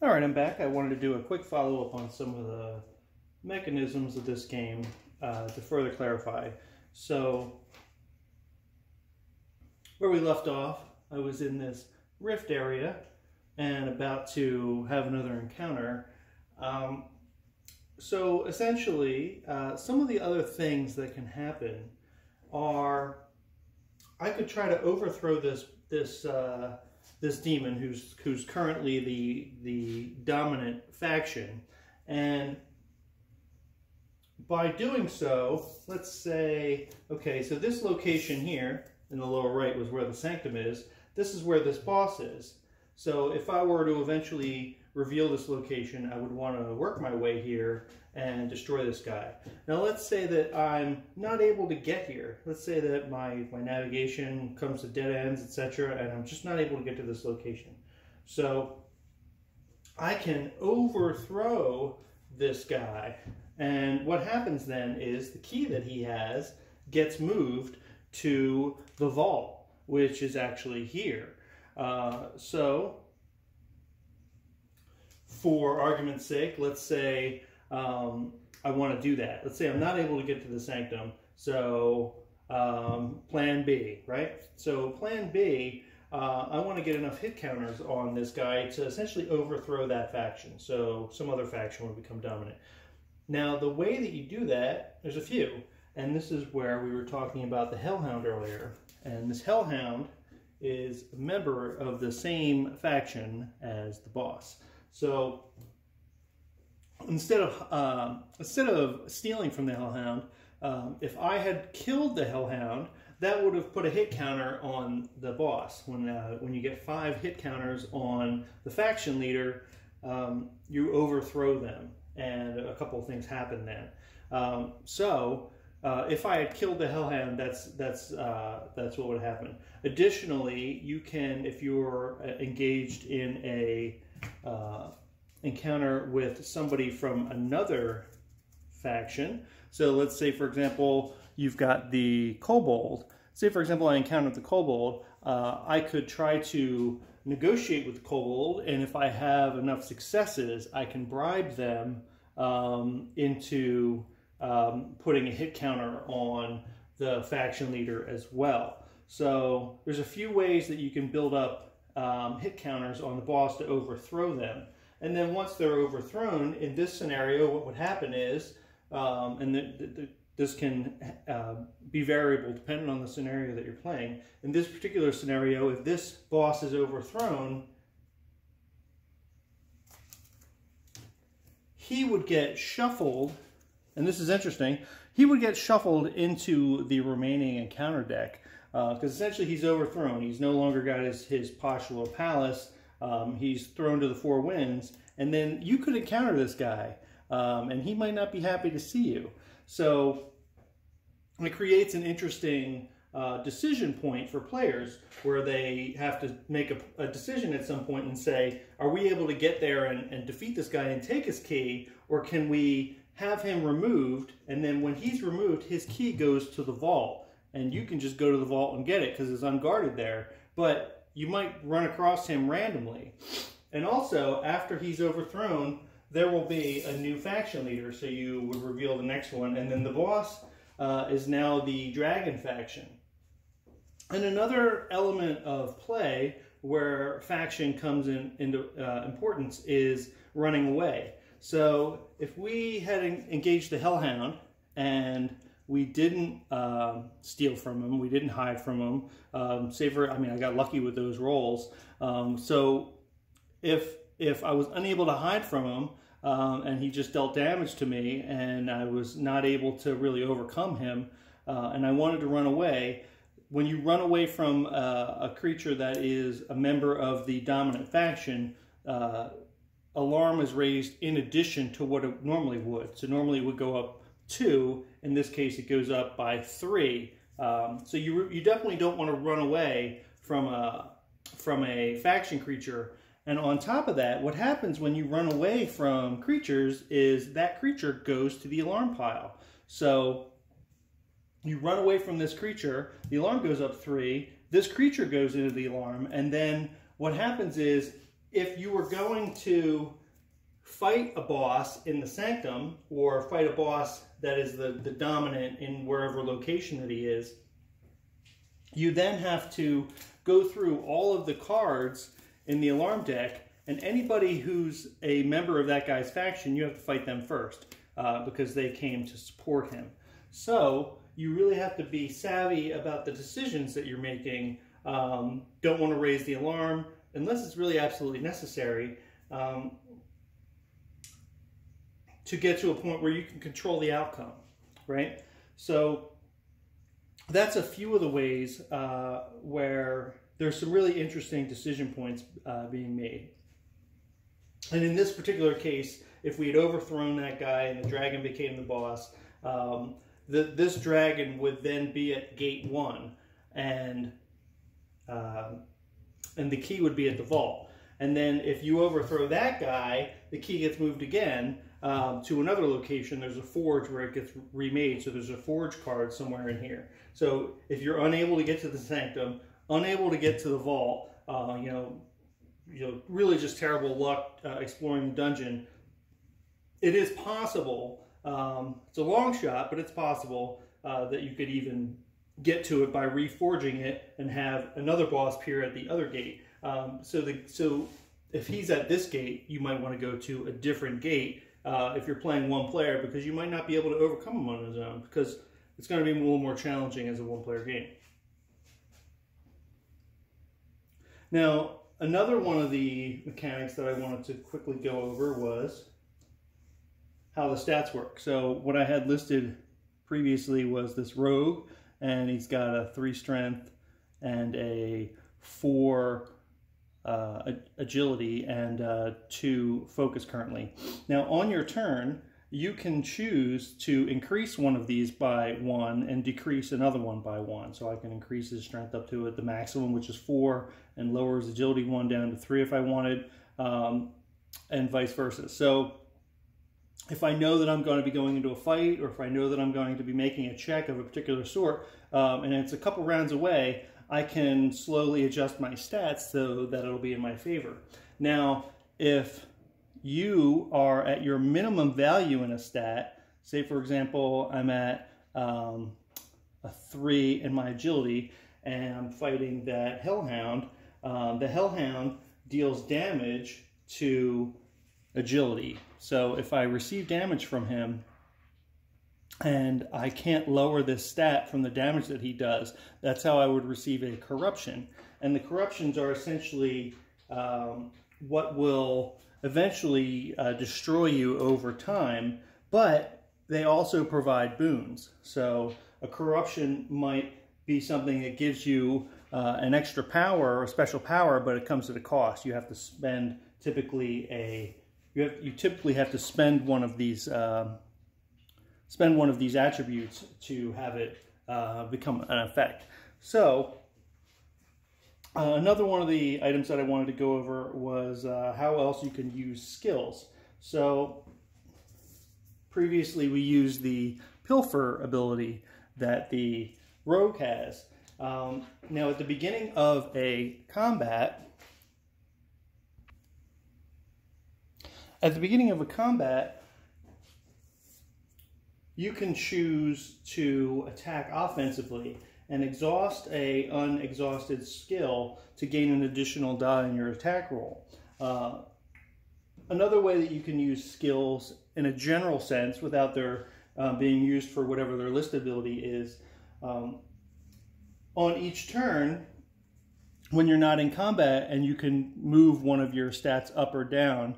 All right, I'm back. I wanted to do a quick follow-up on some of the mechanisms of this game to further clarify. So, where we left off, I was in this rift area and about to have another encounter. So essentially, some of the other things that can happen are I could try to overthrow this demon who's currently the dominant faction, and by doing so, let's say, okay, so this location here in the lower right was where the sanctum is. This is where this boss is. So if I were to eventually reveal this location, I would want to work my way here and destroy this guy. Now let's say that I'm not able to get here. Let's say that my navigation comes to dead ends, etc., and I'm just not able to get to this location. So I can overthrow this guy, and what happens then is the key that he has gets moved to the vault, which is actually here. So, for argument's sake, let's say I want to do that. Let's say I'm not able to get to the sanctum, so plan B, right? So plan B, I want to get enough hit counters on this guy to essentially overthrow that faction, so some other faction will become dominant. Now, the way that you do that, there's a few, and this is where we were talking about the Hellhound earlier, and this Hellhound is a member of the same faction as the boss. So instead of stealing from the Hellhound, if I had killed the Hellhound, that would have put a hit counter on the boss. When you get 5 hit counters on the faction leader, you overthrow them, and a couple of things happen then. If I had killed the Hellhound, that's what would happen. Additionally, you can, if you're engaged in a encounter with somebody from another faction. So let's say, for example, you've got the Kobold. Say, for example, I encountered the Kobold. I could try to negotiate with the Kobold, and if I have enough successes, I can bribe them into putting a hit counter on the faction leader as well. So there's a few ways that you can build up hit counters on the boss to overthrow them. And then once they're overthrown, in this scenario, what would happen is, this can be variable depending on the scenario that you're playing. In this particular scenario, if this boss is overthrown, he would get shuffled, and this is interesting, he would get shuffled into the remaining encounter deck, because essentially he's overthrown. He's no longer got his postular palace. He's thrown to the 4 winds, and then you could encounter this guy, and he might not be happy to see you. So it creates an interesting decision point for players where they have to make a decision at some point and say, are we able to get there and defeat this guy and take his key, or can we have him removed, and then when he's removed, his key goes to the vault, and you can just go to the vault and get it because it's unguarded there, but you might run across him randomly. And also, after he's overthrown, there will be a new faction leader, so you would reveal the next one, and then the boss is now the dragon faction. And another element of play where faction comes into importance is running away. So if we had engaged the Hellhound and we didn't steal from him, we didn't hide from him, I got lucky with those rolls. So if I was unable to hide from him, and he just dealt damage to me, and I was not able to really overcome him, and I wanted to run away. When you run away from a creature that is a member of the dominant faction, alarm is raised in addition to what it normally would. So normally it would go up 2. In this case, it goes up by 3. So you definitely don't want to run away from a faction creature. And on top of that, what happens when you run away from creatures is that creature goes to the alarm pile. So you run away from this creature, the alarm goes up 3, this creature goes into the alarm, and then what happens is if you were going to fight a boss in the Sanctum, or fight a boss that is the dominant in wherever location that he is, you then have to go through all of the cards in the alarm deck, and anybody who's a member of that guy's faction, you have to fight them first because they came to support him. So you really have to be savvy about the decisions that you're making. Don't want to raise the alarm unless it's really absolutely necessary to get to a point where you can control the outcome, right? So that's a few of the ways where there's some really interesting decision points being made. And in this particular case, if we had overthrown that guy and the dragon became the boss, this dragon would then be at gate 1, and the key would be at the vault. And then if you overthrow that guy, the key gets moved again to another location. There's a forge where it gets remade, so there's a forge card somewhere in here. So if you're unable to get to the Sanctum, unable to get to the vault, you know, really just terrible luck exploring the dungeon, it is possible, it's a long shot, but it's possible that you could even get to it by reforging it and have another boss appear at the other gate. So if he's at this gate, you might want to go to a different gate if you're playing one player, because you might not be able to overcome him on his own, because it's going to be a little more challenging as a one-player game. Now, another one of the mechanics that I wanted to quickly go over was how the stats work. So what I had listed previously was this rogue, and he's got a 3 strength and a 4 agility and 2 focus currently. Now on your turn, you can choose to increase one of these by 1 and decrease another one by 1. So I can increase his strength up to the maximum, which is 4, and lower his agility 1 down to 3 if I wanted, and vice versa. So if I know that I'm going to be going into a fight, or if I know that I'm going to be making a check of a particular sort, and it's a couple rounds away, I can slowly adjust my stats so that it'll be in my favor. Now, if you are at your minimum value in a stat, say for example, I'm at a 3 in my agility, and I'm fighting that Hellhound, the Hellhound deals damage to agility. So if I receive damage from him and I can't lower this stat from the damage that he does, that's how I would receive a corruption. And the corruptions are essentially what will eventually destroy you over time, but they also provide boons. So a corruption might be something that gives you an extra power or a special power, but it comes at a cost. You have to spend typically you typically have to spend one of these attributes to have it become an effect. So another one of the items that I wanted to go over was how else you can use skills. So previously we used the pilfer ability that the rogue has. Now at the beginning of a combat, you can choose to attack offensively and exhaust an unexhausted skill to gain an additional die in your attack roll. Another way that you can use skills in a general sense without their being used for whatever their list ability is, on each turn, when you're not in combat and you can move one of your stats up or down,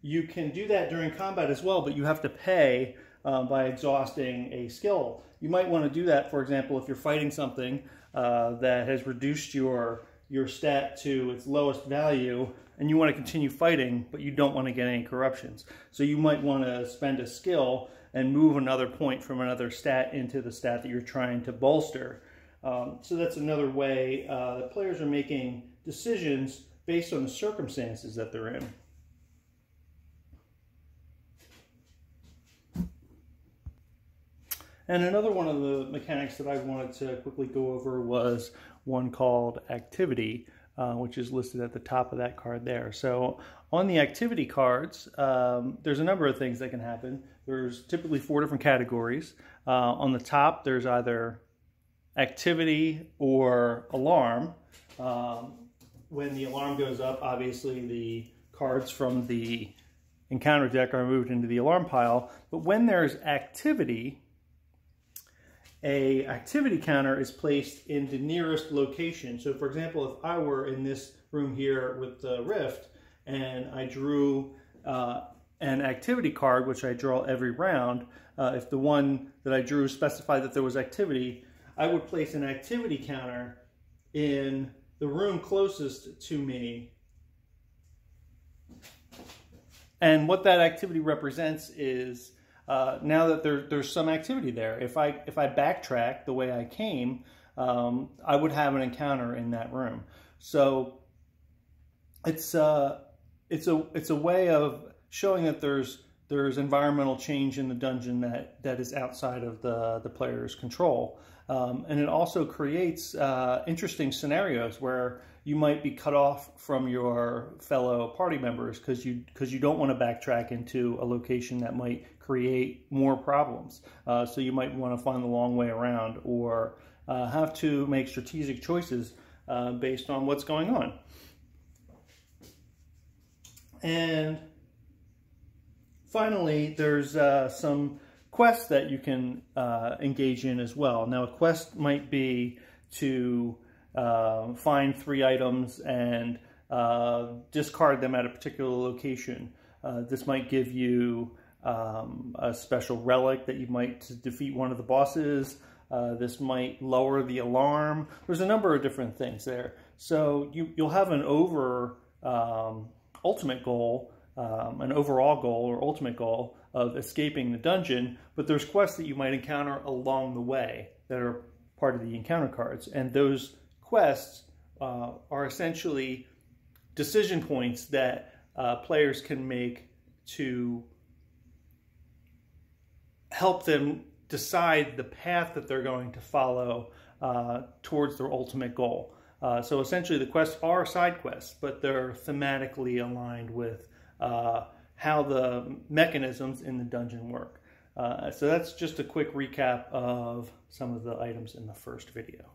you can do that during combat as well, but you have to pay by exhausting a skill. You might want to do that, for example, if you're fighting something that has reduced your stat to its lowest value, and you want to continue fighting, but you don't want to get any corruptions. So you might want to spend a skill and move another point from another stat into the stat that you're trying to bolster. So that's another way that players are making decisions based on the circumstances that they're in. And another one of the mechanics that I wanted to quickly go over was one called activity. which is listed at the top of that card there. So on the activity cards, there's a number of things that can happen. There's typically 4 different categories. On the top, there's either activity or alarm. When the alarm goes up, obviously the cards from the encounter deck are moved into the alarm pile. But when there's activity, a activity counter is placed in the nearest location. So for example, if I were in this room here with the Rift and I drew an activity card, which I draw every round, if the one that I drew specified that there was activity, I would place an activity counter in the room closest to me. And what that activity represents is now that there's some activity there. If I backtrack the way I came, I would have an encounter in that room. So it's a way of showing that there's environmental change in the dungeon that is outside of the player's control. And it also creates interesting scenarios where you might be cut off from your fellow party members because you don't want to backtrack into a location that might create more problems. So you might want to find the long way around, or have to make strategic choices based on what's going on. And finally, there's some quests that you can engage in as well. Now, a quest might be to find 3 items and discard them at a particular location. This might give you a special relic that you might to defeat one of the bosses. This might lower the alarm. There's a number of different things there. So you'll have an ultimate goal, an overall goal or ultimate goal of escaping the dungeon, but there's quests that you might encounter along the way that are part of the encounter cards. And those quests are essentially decision points that players can make to help them decide the path that they're going to follow towards their ultimate goal. So essentially the quests are side quests, but they're thematically aligned with how the mechanisms in the dungeon work. So that's just a quick recap of some of the items in the first video.